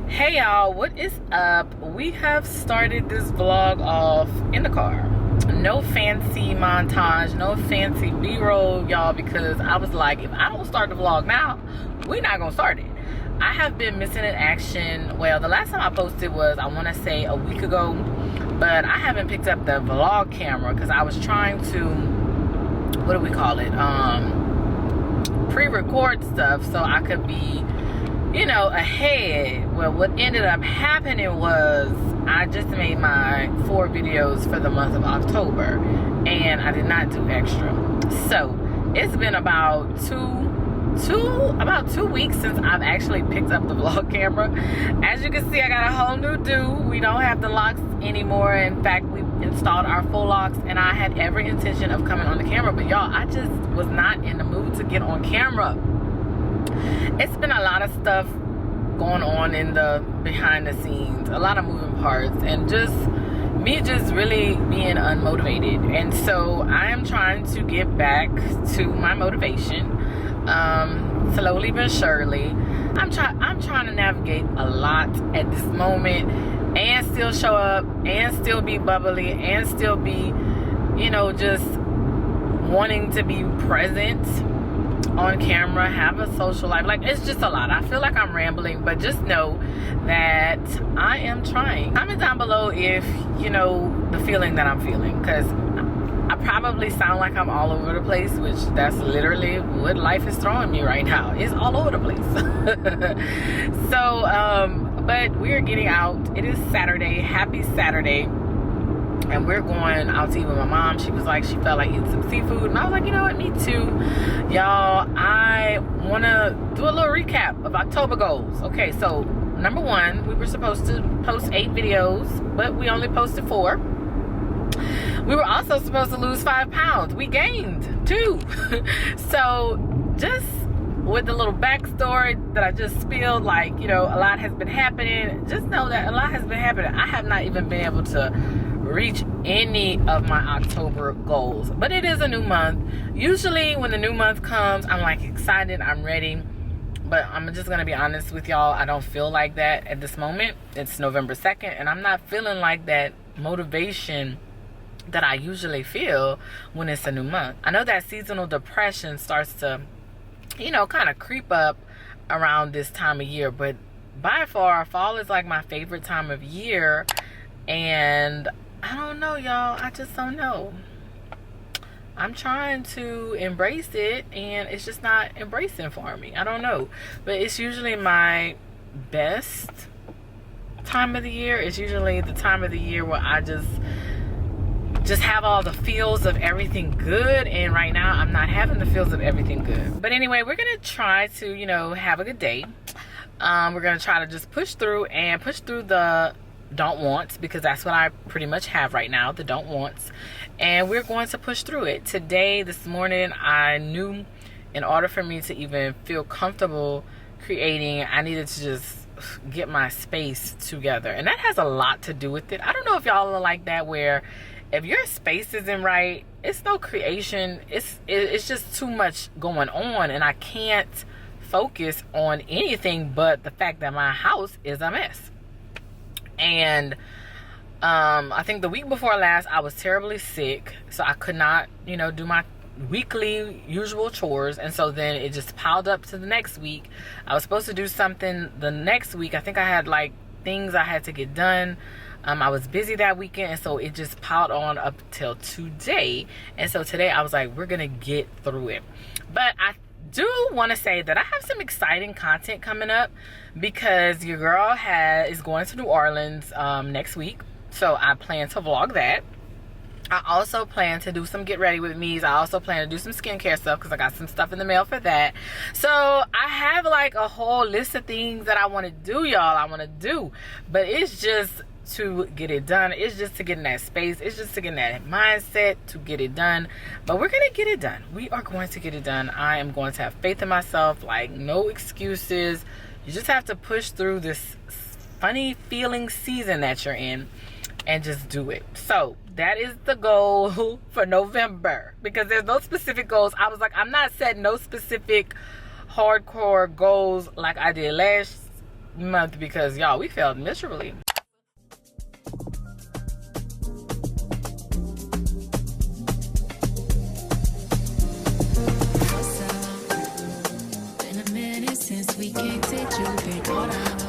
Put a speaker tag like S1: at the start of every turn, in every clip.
S1: Hey y'all, what is up? We have started this vlog off in the car. No fancy montage, no fancy b-roll, y'all, because I was like, if I don't start the vlog now, we're not gonna start it. I have been missing in action. Well, the last time I posted was, I want to say, a week ago, but I haven't picked up the vlog camera because I was trying to, what do we call it, pre-record stuff so I could be, you know, ahead. Well, what ended up happening was I just made my 4 videos for the month of October and I did not do extra. So it's been about two weeks since I've actually picked up the vlog camera. As you can see, I got a whole new do. We don't have the locks anymore. In fact, we installed our full locks and I had every intention of coming on the camera, but y'all, I just was not in the mood to get on camera. It's been a lot of stuff going on in the behind the scenes, a lot of moving parts, and just me just really being unmotivated. And so I am trying to get back to my motivation, slowly but surely. I'm trying to navigate a lot at this moment and still show up and still be bubbly and still be, you know, just wanting to be present on camera, have a social life. Like, it's just a lot. I feel like I'm rambling, but just know that I am trying. Comment down below if you know the feeling that I'm feeling, because I probably sound like I'm all over the place, which that's literally what life is throwing me right now. It's all over the place. So but we're getting out. It is Saturday. Happy Saturday. And we're going out to eat with my mom. She was like, she felt like eating some seafood. And I was like, you know what, me too. Y'all, I want to do a little recap of October goals. Okay, so number 1, we were supposed to post 8 videos, but we only posted 4. We were also supposed to lose 5 pounds. We gained 2. So just with the little backstory that I just spilled, like, you know, a lot has been happening. Just know that a lot has been happening. I have not even been able to reach any of my October goals, but it is a new month. Usually when the new month comes, I'm like excited, I'm ready, but I'm just gonna be honest with y'all, I don't feel like that at this moment. It's November 2nd and I'm not feeling like that motivation that I usually feel when it's a new month. I know that seasonal depression starts to, you know, kind of creep up around this time of year, but by far fall is like my favorite time of year. And I don't know, y'all, I just don't know. I'm trying to embrace it and it's just not embracing for me. I don't know, but it's usually my best time of the year. It's usually the time of the year where I just have all the feels of everything good, and right now I'm not having the feels of everything good. But anyway, we're gonna try to, you know, have a good day. We're gonna try to just push through the don't wants, because that's what I pretty much have right now, the don't wants, and we're going to push through it. Today, this morning, I knew in order for me to even feel comfortable creating, I needed to just get my space together, and that has a lot to do with it. I don't know if y'all are like that, where if your space isn't right, it's no creation. It's just too much going on, and I can't focus on anything but the fact that my house is a mess. And I think the week before last, I was terribly sick, so I could not, you know, do my weekly usual chores, and so then it just piled up to the next week. I was supposed to do something the next week. I think I had like things I had to get done. I was busy that weekend, and so it just piled on up till today. And so today I was like, we're gonna get through it. But I do want to say that I have some exciting content coming up, because your girl is going to New Orleans next week, so I plan to vlog that. I also plan to do some get ready with me's. I also plan to do some skincare stuff because I got some stuff in the mail for that. So I have like a whole list of things that I want to do, y'all. I want to do, but it's just to get it done. It's just to get in that space. It's just to get in that mindset to get it done. But we're gonna get it done. We are going to get it done. I am going to have faith in myself. Like, no excuses. You just have to push through this funny feeling season that you're in and just do it. So that is the goal for November, because there's no specific goals. I was like, I'm not setting no specific hardcore goals like I did last month because y'all, we failed miserably.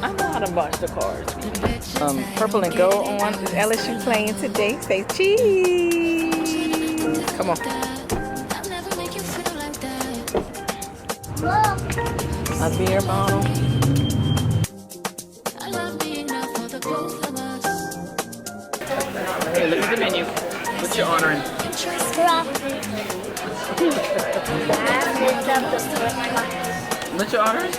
S1: I know how to bunch the cards. Purple and gold on. Is LSU playing today? Say cheese. Come on. A beer bottle. Hey, look at the menu. What you ordering? What you ordering?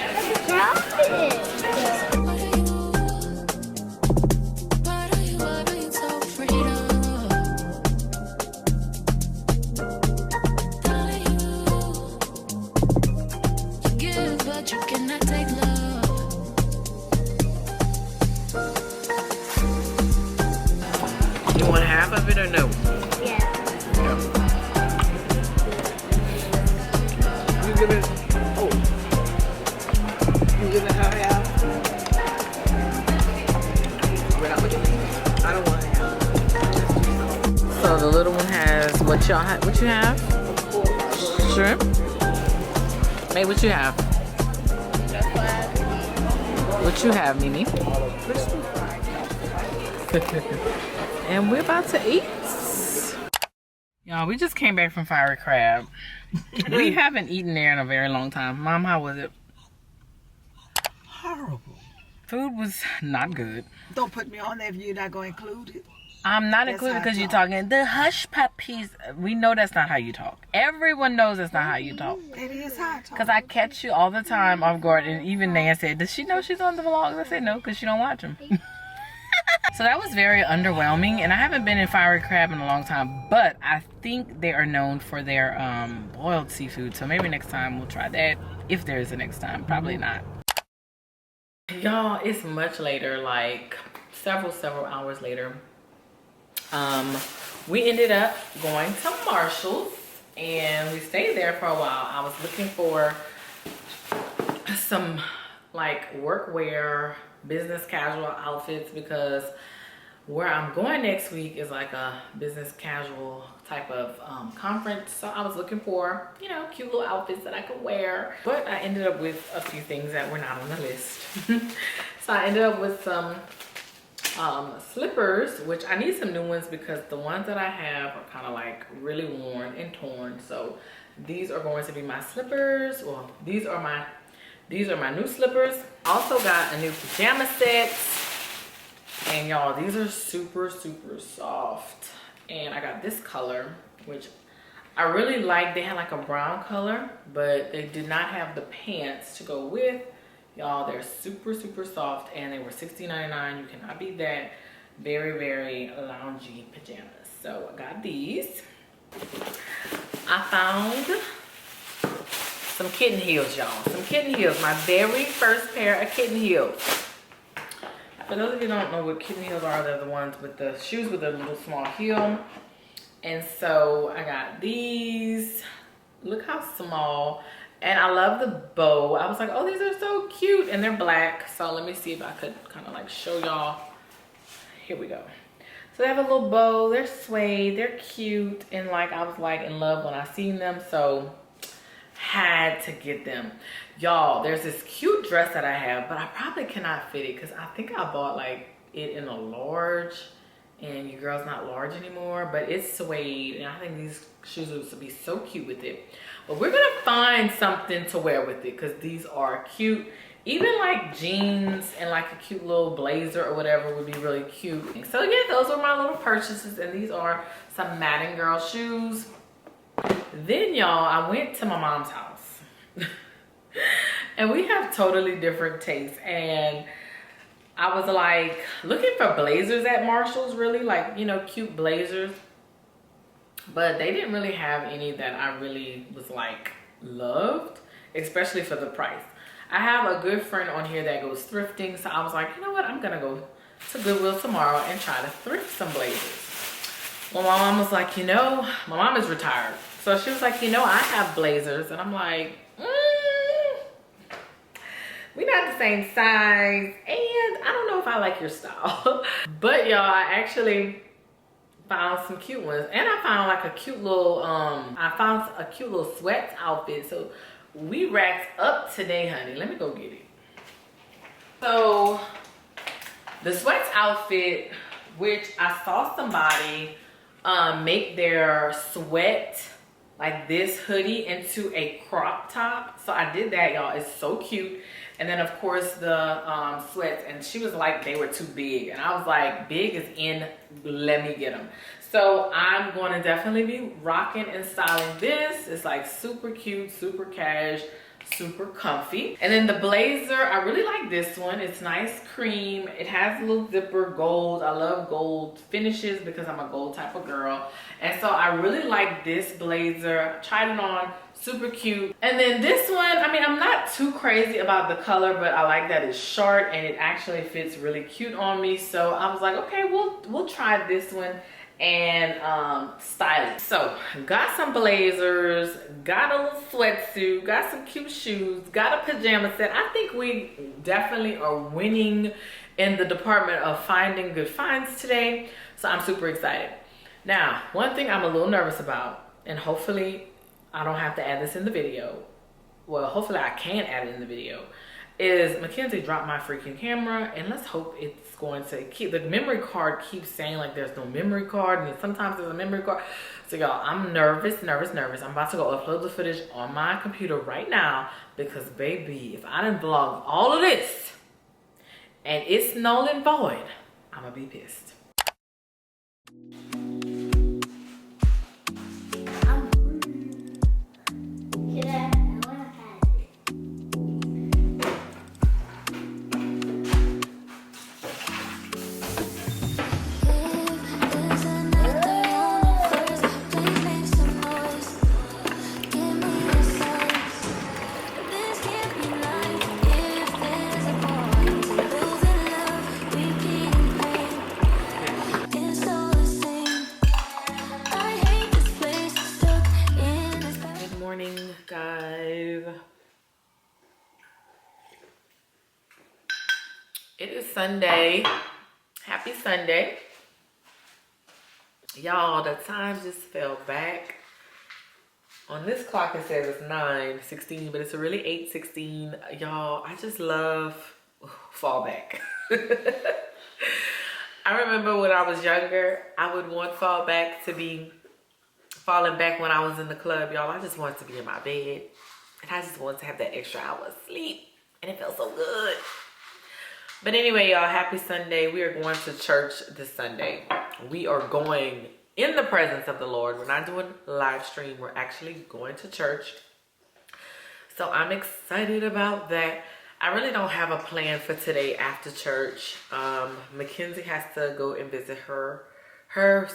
S1: You want half of it or no?
S2: Yeah.
S1: You give it. Oh. You give it half. We're not looking at it. I don't want half. So the little one has what y'all have? What you have? Shrimp. May, what you have? What you have, Mimi? And we're about to eat. Y'all, we just came back from Fiery Crab. We haven't eaten there in a very long time. Mom, how was it?
S3: Horrible.
S1: Food was not good.
S3: Don't put me on there if you're not going to include it.
S1: I'm not
S3: That's
S1: included
S3: how I
S1: because you're
S3: talk.
S1: talking the hush puppies. We know that's not how you talk. Everyone knows that's not how you talk.
S3: It is how I talk.
S1: Because I catch you all the time off guard. And even Nan said, does she know she's on the vlogs? I said no, because she don't watch them. So that was very underwhelming. And I haven't been in Fiery Crab in a long time. But I think they are known for their boiled seafood. So maybe next time we'll try that. If there is a next time. Probably not. Y'all, it's much later. Like several hours later. We ended up going to Marshall's and we stayed there for a while. I was looking for some like workwear, business casual outfits because where I'm going next week is like a business casual type of conference. So I was looking for, you know, cute little outfits that I could wear. But I ended up with a few things that were not on the list. So I ended up with some slippers, which I need some new ones because the ones that I have are kind of like really worn and torn. So these are going to be my slippers. Well, these are my new slippers. Also got a new pajama set, and y'all, these are super soft. And I got this color, which I really like. They had like a brown color, but they did not have the pants to go with. Y'all, they're super soft, and they were $16.99. You cannot beat that. Very loungy pajamas. So I got these. I found some kitten heels, y'all. Some kitten heels. My very first pair of kitten heels. For those of you who don't know what kitten heels are, they're the ones with the shoes with a little small heel. And so I got these. Look how small. And I love the bow. I was like, oh, these are so cute. And they're black. So let me see if I could kind of like show y'all. Here we go. So they have a little bow. They're suede. They're cute. And like, I was like in love when I seen them. So had to get them. Y'all, there's this cute dress that I have, but I probably cannot fit it because I think I bought like it in a large. And your girl's not large anymore, but it's suede. And I think these shoes would be so cute with it. But we're gonna find something to wear with it because these are cute. Even like jeans and like a cute little blazer or whatever would be really cute. So yeah, those are my little purchases, and these are some Madden Girl shoes. Then y'all, I went to my mom's house. And we have totally different tastes. And I was like looking for blazers at Marshall's, really, like, you know, cute blazers. But they didn't really have any that I really was like loved, especially for the price. I have a good friend on here that goes thrifting, so I was like, you know what, I'm gonna go to Goodwill tomorrow and try to thrift some blazers. Well, my mom was like, you know, my mom is retired, so she was like, you know, I have blazers. And I'm like, We not the same size, and I don't know if I like your style. But y'all, I actually found some cute ones, and I found like a cute little sweats outfit. So we racked up today, honey. Let me go get it. So the sweats outfit, which I saw somebody make their sweat like this hoodie into a crop top. So I did that, y'all. It's so cute. And then of course the sweats, and she was like they were too big, and I was like, big is in, let me get them. So I'm going to definitely be rocking and styling this. It's like super cute, super cash, super comfy. And then the blazer, I really like this one. It's nice cream. It has a little zipper, gold. I love gold finishes because I'm a gold type of girl. And so I really like this blazer. I tried it on, super cute. And then this one, I mean, I'm not too crazy about the color, but I like that it's short and it actually fits really cute on me. So I was like, okay, we'll try this one and style it. So got some blazers, got a little sweatsuit, got some cute shoes, got a pajama set. I think we definitely are winning in the department of finding good finds today. So I'm super excited. Now, one thing I'm a little nervous about, and hopefully I don't have to add this in the video. Well, hopefully I can add it in the video. Is Mackenzie dropped my freaking camera, and let's hope it's going to keep, the memory card keeps saying like there's no memory card, and then sometimes there's a memory card. So y'all, I'm nervous. I'm about to go upload the footage on my computer right now, because baby, if I didn't vlog all of this and it's null and void, I'm gonna be pissed. It is Sunday. Happy Sunday. Y'all, the time just fell back. On this clock it says it's 9:16, but it's really 8:16. Y'all, I just love fall back. I remember when I was younger, I would want fall back to be falling back when I was in the club, y'all. I just wanted to be in my bed, and I just wanted to have that extra hour of sleep, and it felt so good. But anyway, y'all, happy Sunday. We are going to church this Sunday. We are going in the presence of the Lord. We're not doing live stream. We're actually going to church. So I'm excited about that. I really don't have a plan for today after church. Mackenzie has to go and visit her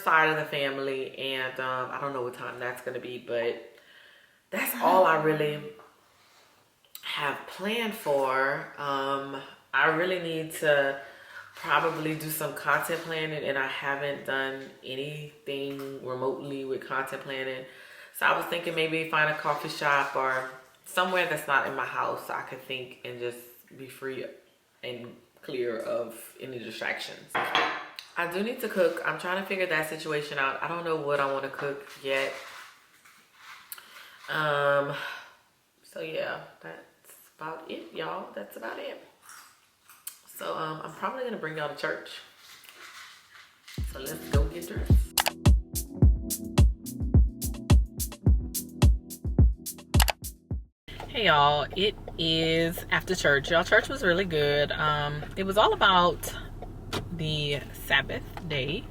S1: side of the family, and I don't know what time that's going to be, but that's all I really have planned for. I really need to probably do some content planning, and I haven't done anything remotely with content planning. So I was thinking maybe find a coffee shop or somewhere that's not in my house so I could think and just be free and clear of any distractions. I do need to cook. I'm trying to figure that situation out. I don't know what I want to cook yet. So yeah, that's about it, y'all. That's about it. So I'm probably gonna bring y'all to church. So let's go get dressed. Hey y'all, it is after church. Y'all, church was really good. It was all about the Sabbath day,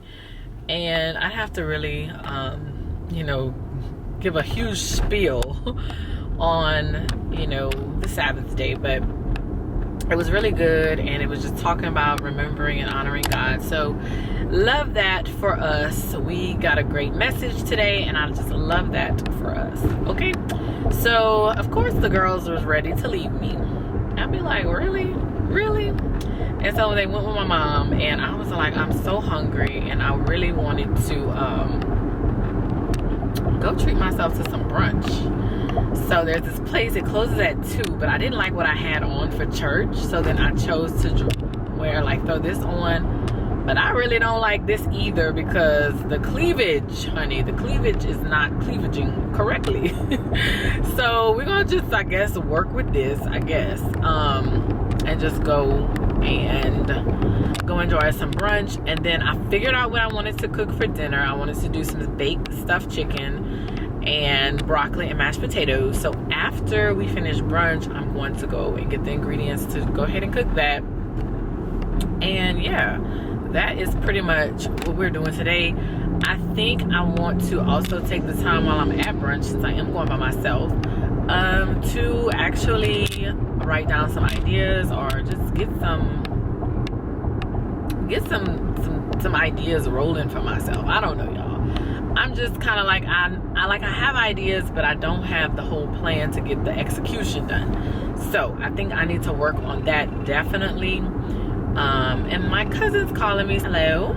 S1: and I have to really you know, give a huge spiel on, you know, the Sabbath day, but it was really good, and it was just talking about remembering and honoring God. So love that for us. We got a great message today, and I just love that for us. Okay, so of course the girls was ready to leave me. I'd be like, really? And so they went with my mom, and I was like, I'm so hungry, and I really wanted to go treat myself to some brunch. So there's this place, it closes at 2, but I didn't like what I had on for church, so then I chose to wear, like, throw this on. But I really don't like this either, because the cleavage, honey, the cleavage is not cleavaging correctly. So we're gonna just, I guess, work with this, I guess, and just go enjoy some brunch. And then I figured out what I wanted to cook for dinner. I wanted to do some baked stuffed chicken and broccoli and mashed potatoes. So after we finish brunch, I'm going to go and get the ingredients to go ahead and cook that. And yeah, that is pretty much what we're doing today. I think I want to also take the time while I'm at brunch, since I am going by myself, to actually write down some ideas, or just get some ideas rolling for myself. I don't know, y'all. I'm just kind of like, I have ideas, but I don't have the whole plan to get the execution done. So I think I need to work on that, definitely. And my cousin's calling me. Hello.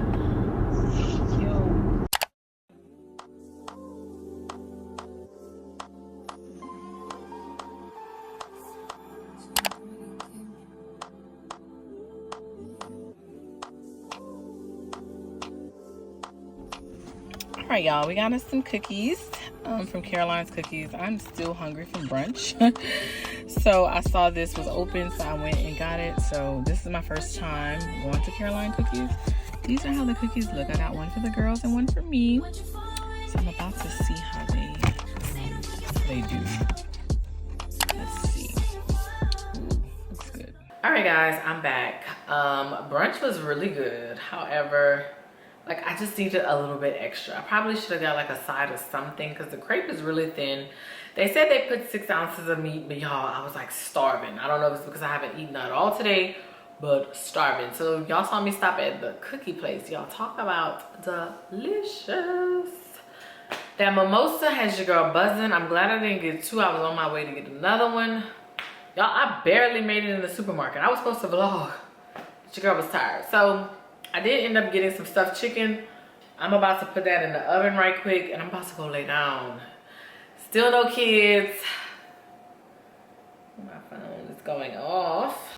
S1: All right, y'all, we got us some cookies from Caroline's Cookies. I'm still hungry from brunch. So I saw this was open, so I went and got it. So this is my first time going to Caroline Cookies. These are how the cookies look. I got one for the girls and one for me. So I'm about to see how they do. Let's see. Ooh, looks good. All right, guys, I'm back. Brunch was really good. However, like, I just needed a little bit extra. I probably should have got like a side of something, because the crepe is really thin. They said they put 6 ounces of meat, but y'all, I was like starving. I don't know if it's because I haven't eaten at all today, but starving. So y'all saw me stop at the cookie place. Y'all, talk about delicious. That mimosa has your girl buzzing. I'm glad I didn't get 2. I was on my way to get another one. Y'all, I barely made it in the supermarket. I was supposed to vlog, but your girl was tired. So I did end up getting some stuffed chicken. I'm about to put that in the oven right quick, and I'm about to go lay down. Still no kids. My phone is going off.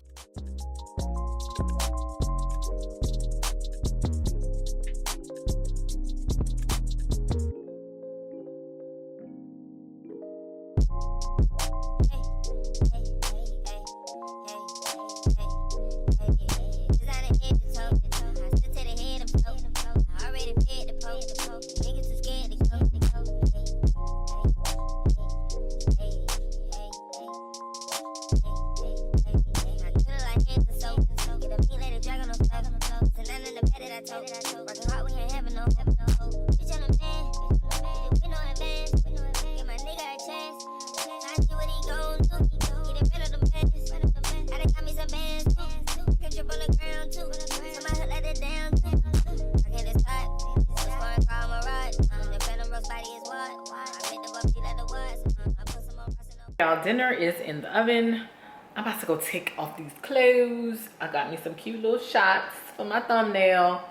S1: Y'all, dinner is in the oven. I'm about to go take off these clothes. I got me some cute little shots for my thumbnail.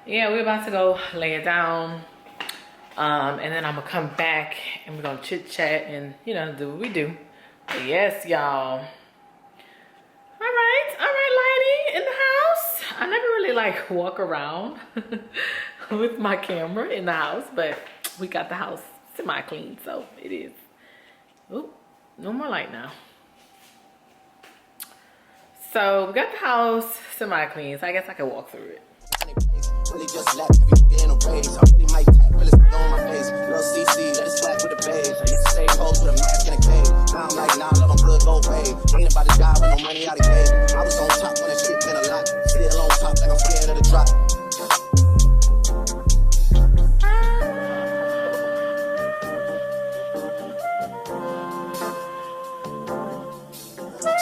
S1: Yeah, we're about to go lay it down. And then I'm gonna come back and we're gonna chit chat and, you know, do what we do. But yes, y'all. All right, lighting in the house. I never really like walk around with my camera in the house, but we got the house semi-clean, so it is. Oop, no more light now. So we got the house semi-clean, so I guess I can walk through it.
S2: Really just left everything in a race. I really might tap, really stick on my face. Girl CC, let it slack with the babe. I used to stay close with a mask and a cave. Now I'm like, nah, love them good, go away. Ain't about to die with no money out of game. I was on top when the shit been a lot. Still on top like I'm scared of the drop.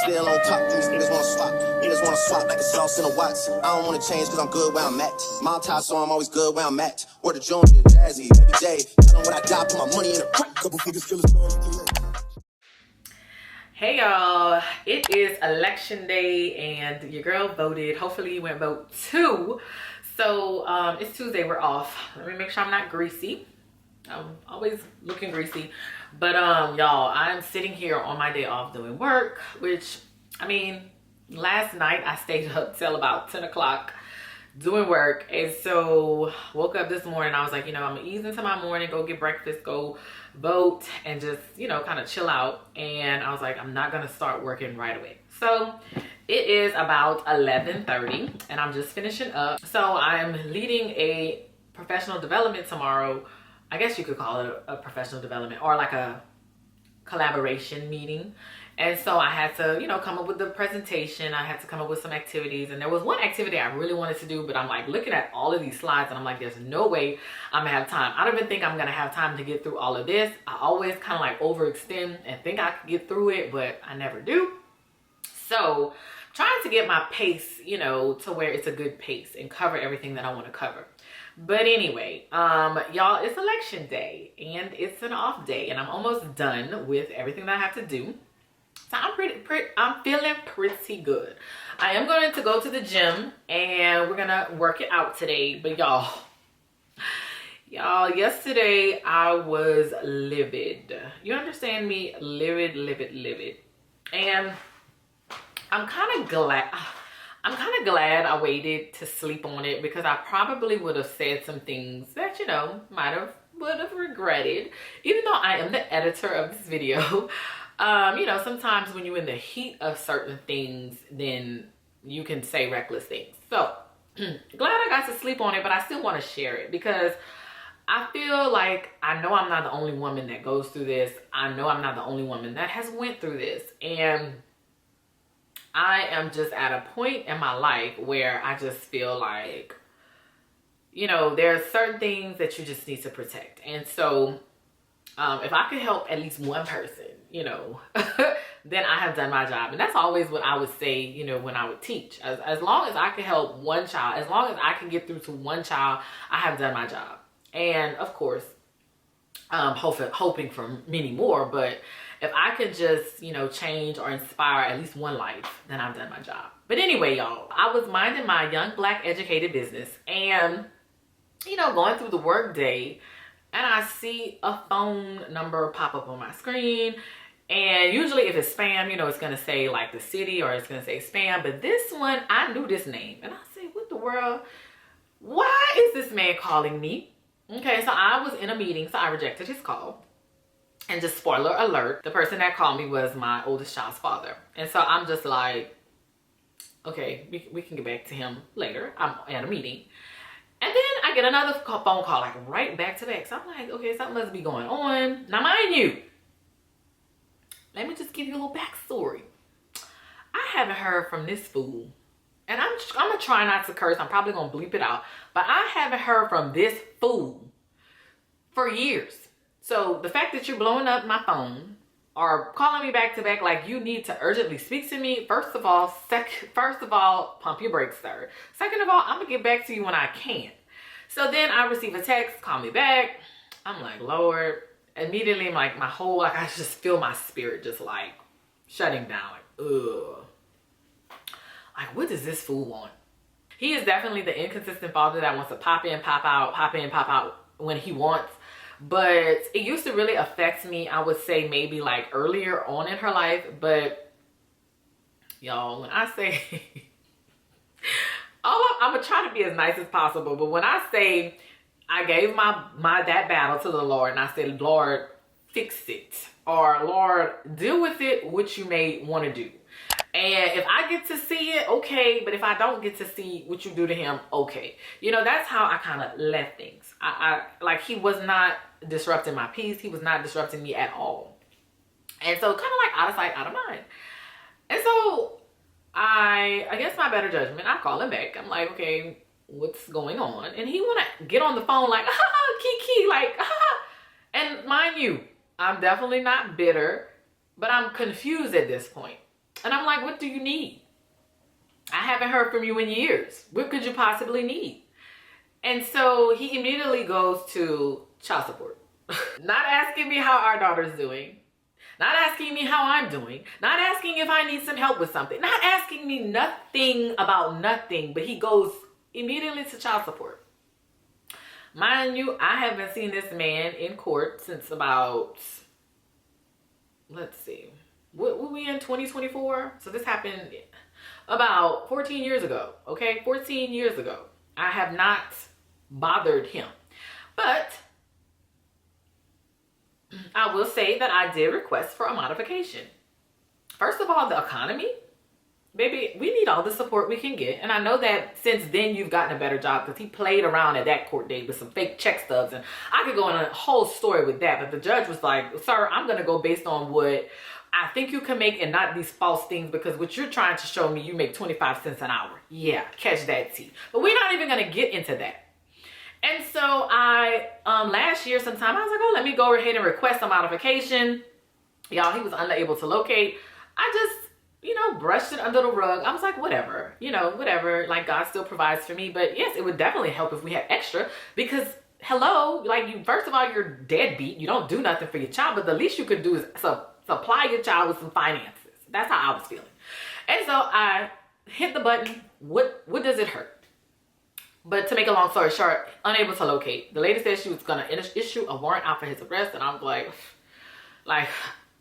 S2: Still on top, these niggas wanna swap. Niggas wanna swap like a sauce in a watts. I don't wanna change cause I'm good where I'm at. My tie, so I'm always good where I'm at. Word to Junior, Jazzy, Baby J. Tell them what I got, put my money in the crack. Couple figures, killers,
S1: Hey y'all, it is election day and your girl voted. Hopefully you went vote too. So it's Tuesday, we're off. Let me make sure I'm not greasy. I'm always looking greasy. But y'all, I'm sitting here on my day off doing work, which, I mean, last night I stayed up till about 10 o'clock doing work. And so woke up this morning, I was like, you know, I'm gonna ease into my morning, go get breakfast, go vote, and just, you know, kind of chill out. And I was like, I'm not gonna start working right away. So it is about 11:30 and I'm just finishing up. So I'm leading a professional development tomorrow. I guess you could call it a professional development or like a collaboration meeting. And so I had to, you know, come up with the presentation. I had to come up with some activities. And there was one activity I really wanted to do, but I'm like looking at all of these slides and I'm like, there's no way I'm gonna have time. I don't even think I'm gonna have time to get through all of this. I always kind of like overextend and think I could get through it, but I never do. So trying to get my pace, you know, to where it's a good pace and cover everything that I want to cover. But anyway, y'all, it's election day and it's an off day and I'm almost done with everything that I have to do. So I'm feeling pretty good. I am going to go to the gym and we're gonna work it out today. But y'all, yesterday I was livid. You understand me? Livid. And I'm kind of glad I waited to sleep on it, because I probably would have said some things that, you know, would have regretted, even though I am the editor of this video. You know, sometimes when you're in the heat of certain things, then you can say reckless things. So glad I got to sleep on it, but I still want to share it because I feel like I know I'm not the only woman that goes through this. I know I'm not the only woman that has went through this. And I am just at a point in my life where I just feel like, you know, there are certain things that you just need to protect. And so if I could help at least one person, you know, then I have done my job. And that's always what I would say, you know, when I would teach. As long as I can help one child, as long as I can get through to one child, I have done my job. And of course, hoping for many more, but if I could just, you know, change or inspire at least one life, then I've done my job. But anyway, y'all, I was minding my young Black educated business and, you know, going through the work day, and I see a phone number pop up on my screen. And usually if it's spam, you know, it's going to say like the city or it's going to say spam. But this one, I knew this name. And I said, what the world? Why is this man calling me? Okay, so I was in a meeting, so I rejected his call. And just spoiler alert, the person that called me was my oldest child's father. And so I'm just like, okay, we can get back to him later. I'm at a meeting. And then I get another phone call, like right back to back. So I'm like, okay, something must be going on. Now, mind you, let me just give you a little backstory. I haven't heard from this fool. And I'm gonna try not to curse. I'm probably gonna bleep it out. But I haven't heard from this fool for years. So the fact that you're blowing up my phone or calling me back to back like you need to urgently speak to me, first of all, pump your brakes, sir. Second of all, I'm gonna get back to you when I can. So then I receive a text, call me back. I'm like, Lord, immediately like my whole, like I just feel my spirit just like shutting down, like, ugh. Like, what does this fool want? He is definitely the inconsistent father that wants to pop in, pop out when he wants. But it used to really affect me, I would say maybe like earlier on in her life. But y'all, when I say, I'm gonna try to be as nice as possible. But when I say I gave that battle to the Lord and I said, Lord, fix it. Or Lord, deal with it, what you may want to do. And if I get to see it, okay. But if I don't get to see what you do to him, okay. You know, that's how I kind of left things. I like, he was not disrupting my peace. He was not disrupting me at all. And so kind of like out of sight, out of mind. And so I against my better judgment, I call him back. I'm like, okay, what's going on? And he want to get on the phone like, kiki, like, And mind you, I'm definitely not bitter, but I'm confused at this point. And I'm like, what do you need? I haven't heard from you in years. What could you possibly need? And so he immediately goes to child support. Not asking me how our daughter's doing. Not asking me how I'm doing. Not asking if I need some help with something. Not asking me nothing about nothing. But he goes immediately to child support. Mind you, I haven't seen this man in court since about let's see, what we in 2024? So this happened about 14 years ago, okay? 14 years ago. I have not bothered him. But I will say that I did request for a modification. First of all, the economy, baby, we need all the support we can get. And I know that since then you've gotten a better job, because he played around at that court date with some fake check stubs. And I could go on a whole story with that. But the judge was like, sir, I'm going to go based on what I think you can make and not these false things, because what you're trying to show me, you make 25 cents an hour. Yeah, catch that tea. But we're not even going to get into that. And so I, last year sometime, I was like, oh, let me go ahead and request a modification. Y'all, he was unable to locate. I just, you know, brushed it under the rug. I was like, whatever, you know, whatever. Like, God still provides for me. But yes, it would definitely help if we had extra, because hello, like, you, first of all, you're deadbeat. You don't do nothing for your child, but the least you could do is supply your child with some finances. That's how I was feeling. And so I hit the button. What does it hurt? But to make a long story short, unable to locate. The lady said she was going to issue a warrant out for his arrest. And I was like,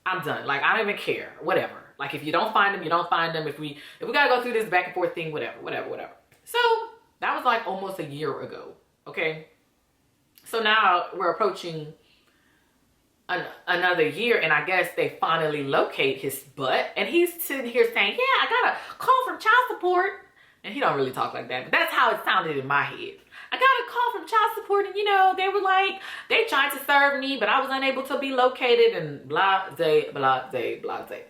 S1: I'm done. Like, I don't even care. Whatever. Like, if you don't find them, you don't find them. If we got to go through this back and forth thing, whatever. So that was like almost a year ago. Okay. So now we're approaching another year, and I guess they finally locate his butt. And he's sitting here saying, yeah, I got a call from child support. And he don't really talk like that, but that's how it sounded in my head. I got a call from child support, and you know, they were like, they tried to serve me, but I was unable to be located, and blah, zay, blah, zay, blah, zay.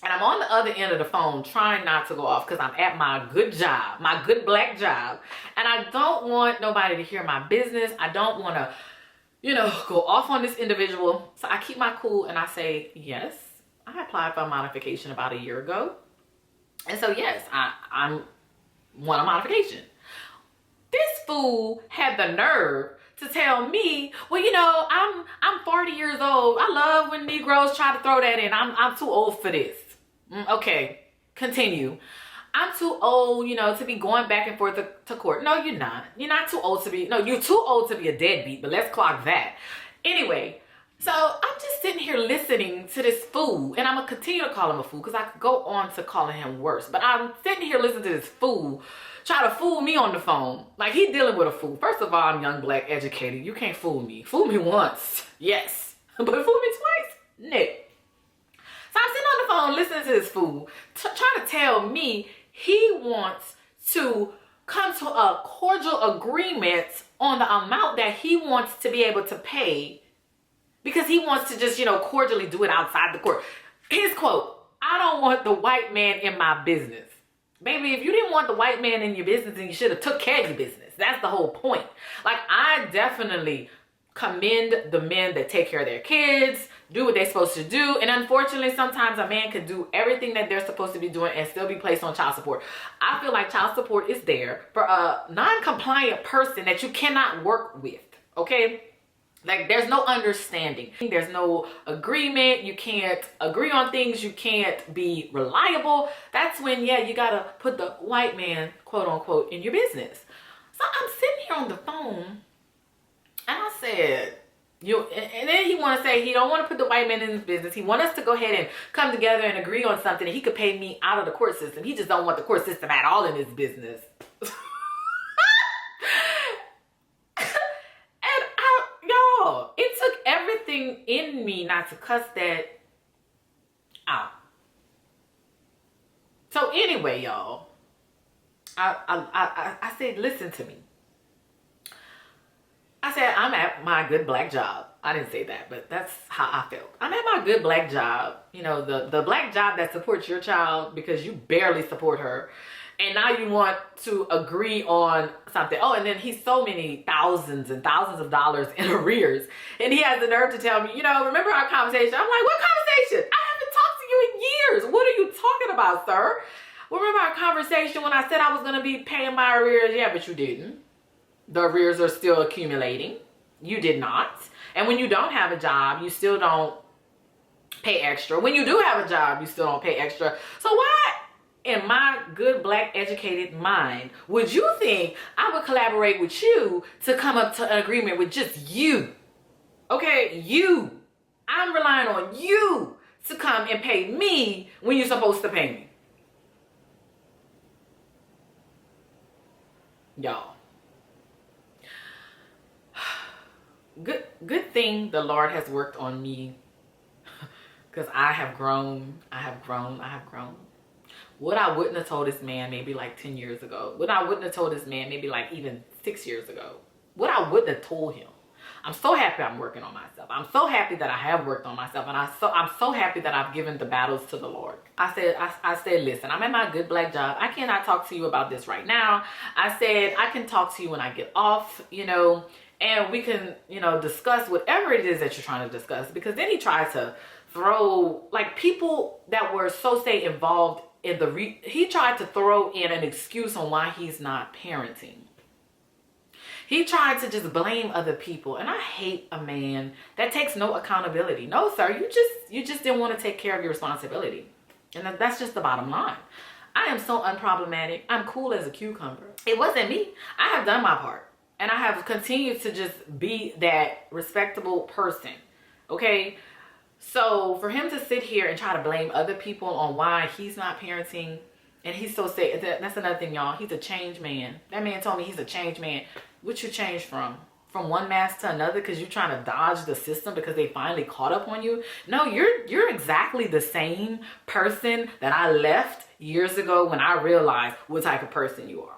S1: And I'm on the other end of the phone trying not to go off, because I'm at my good job, my good black job. And I don't want nobody to hear my business. I don't want to, you know, go off on this individual. So I keep my cool and I say, yes, I applied for a modification about a year ago. And so, yes, I want a modification. This fool had the nerve to tell me, well, you know, I'm 40 years old. I love when Negroes try to throw that in. I'm too old for this. Okay, continue. I'm too old, you know, to be going back and forth to court. No, you're not. You're not too old to be, no, you're too old to be a deadbeat, but let's clock that. Anyway, so I'm just sitting here listening to this fool, and I'm going to continue to call him a fool, because I could go on to calling him worse. But I'm sitting here listening to this fool try to fool me on the phone. Like, he's dealing with a fool. First of all, I'm young, black, educated. You can't fool me. Fool me once, yes. But fool me twice? No. So I'm sitting on the phone listening to this fool trying to tell me he wants to come to a cordial agreement on the amount that he wants to be able to pay, because he wants to just, you know, cordially do it outside the court. His quote, I don't want the white man in my business. Baby, if you didn't want the white man in your business, then you should have took care of your business. That's the whole point. Like, I definitely commend the men that take care of their kids, do what they're supposed to do. And unfortunately, sometimes a man could do everything that they're supposed to be doing and still be placed on child support. I feel like child support is there for a non-compliant person that you cannot work with, okay? Like, there's no understanding. There's no agreement. You can't agree on things. You can't be reliable. That's when, yeah, you got to put the white man, quote unquote, in your business. So I'm sitting here on the phone, and I said, and then he want to say he don't want to put the white man in his business. He want us to go ahead and come together and agree on something that he could pay me out of the court system. He just don't want the court system at all in his business. It took everything in me not to cuss that out. So anyway, y'all, I said, listen to me. I said, I'm at my good black job. I didn't say that, but that's how I felt. I'm at my good black job. You know, the black job that supports your child because you barely support her. And now you want to agree on something. Oh, and then he's so many thousands and thousands of dollars in arrears. And he has the nerve to tell me, you know, remember our conversation? I'm like, what conversation? I haven't talked to you in years. What are you talking about, sir? Remember our conversation when I said I was going to be paying my arrears? Yeah, but you didn't. The arrears are still accumulating. You did not. And when you don't have a job, you still don't pay extra. When you do have a job, you still don't pay extra. So why, in my good black educated mind, would you think I would collaborate with you to come up to an agreement with just you? Okay, you. I'm relying on you to come and pay me when you're supposed to pay me. Y'all. Good thing the Lord has worked on me, because I have grown. What I wouldn't have told this man maybe like 10 years ago. What I wouldn't have told this man maybe like even 6 years ago. What I wouldn't have told him. I'm so happy I'm working on myself. I'm so happy that I have worked on myself. And I'm so happy that I've given the battles to the Lord. I said, listen, I'm at my good black job. I cannot talk to you about this right now. I said, I can talk to you when I get off, you know, and we can, you know, discuss whatever it is that you're trying to discuss. Because then he tried to throw, like, people that were so say involved in he tried to throw in an excuse on why he's not parenting. He tried to just blame other people. And I hate a man that takes no accountability. No, sir, you just didn't want to take care of your responsibility. And that's just the bottom line. I am so unproblematic. I'm cool as a cucumber. It wasn't me. I have done my part. And I have continued to just be that respectable person. Okay? So for him to sit here and try to blame other people on why he's not parenting, and he's so sick, that's another thing, y'all. He's a changed man. That man told me he's a changed man. What you changed from? From one mask to another because you're trying to dodge the system because they finally caught up on you? No, you're exactly the same person that I left years ago when I realized what type of person you are.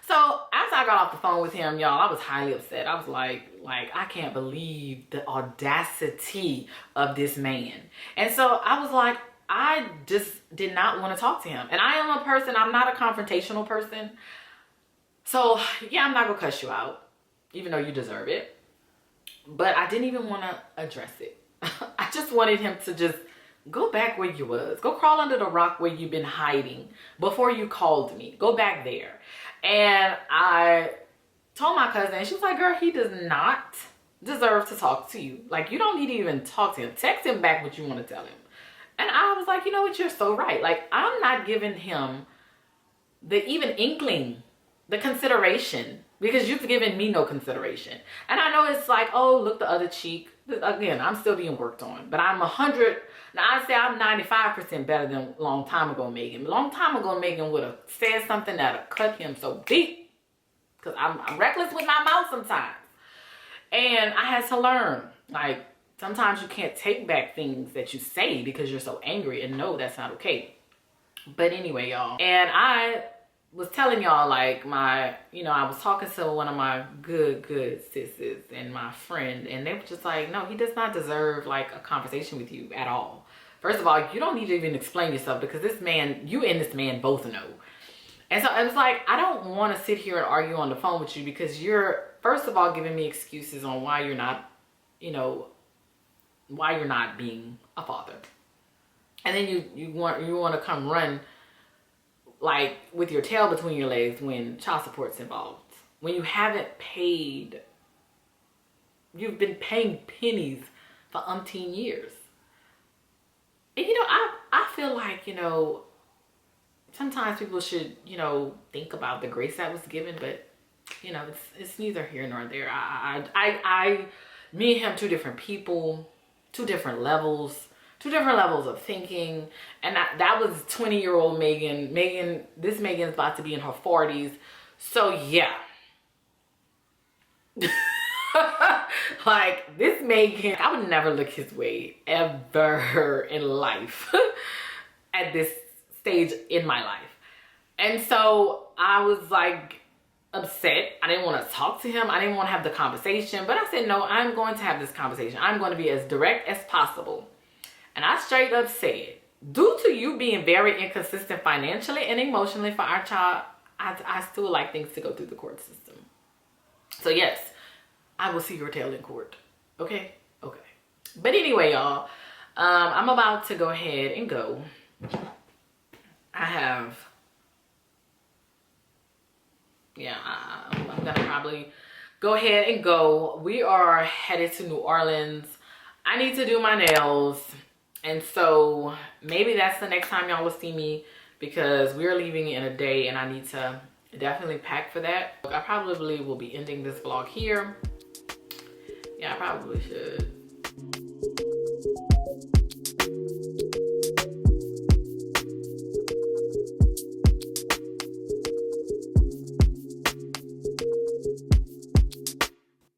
S1: So after I got off the phone with him, y'all, I was highly upset. I was like, I can't believe the audacity of this man. And so I was like, I just did not want to talk to him. And I am a person, I'm not a confrontational person. So yeah, I'm not gonna cuss you out, even though you deserve it. But I didn't even want to address it. I just wanted him to just go back where you was. Go crawl under the rock where you've been hiding before you called me. Go back there. And I told my cousin, and she was like, girl, he does not deserve to talk to you. Like, you don't need to even talk to him. Text him back what you want to tell him. And I was like, you know what? You're so right. Like, I'm not giving him the even inkling, the consideration, because you've given me no consideration. And I know it's like, oh, look the other cheek. Again, I'm still being worked on, but I'm 100. Now I say I'm 95% better than long time ago Megan. Long time ago Megan would have said something that would cut him so deep, because I'm reckless with my mouth sometimes. And I had to learn, like, sometimes you can't take back things that you say because you're so angry, and no, that's not okay. But anyway, y'all, and I was telling y'all, like, I was talking to one of my good sisters and my friend, and they were just like, no, he does not deserve like a conversation with you at all. First of all, you don't need to even explain yourself, because this man, you and this man both know. And so I was like, I don't want to sit here and argue on the phone with you, because you're, first of all, giving me excuses on why you're not, why you're not being a father. And then you want to come run like with your tail between your legs when child support's involved, when you haven't paid, you've been paying pennies for umpteen years. And I feel like, sometimes people should, think about the grace that was given, but it's neither here nor there. Me and him, two different people, two different levels of thinking. And that was 20-year-old Megan. This Megan's about to be in her 40s. So yeah. Like, this Megan, I would never look his way ever in life at this stage in my life. And so I was like upset. I didn't want to talk to him. I didn't want to have the conversation. But I said, no, I'm going to have this conversation. I'm going to be as direct as possible. And I straight up said, due to you being very inconsistent financially and emotionally for our child, I still like things to go through the court system. So yes, I will see your tail in court. Okay? Okay. But anyway, y'all, I'm about to go ahead and go. I'm gonna probably go ahead and go. We are headed to New Orleans. I need to do my nails. And so maybe that's the next time y'all will see me, because we're leaving in a day and I need to definitely pack for that. I probably will be ending this vlog here. Yeah, I probably should.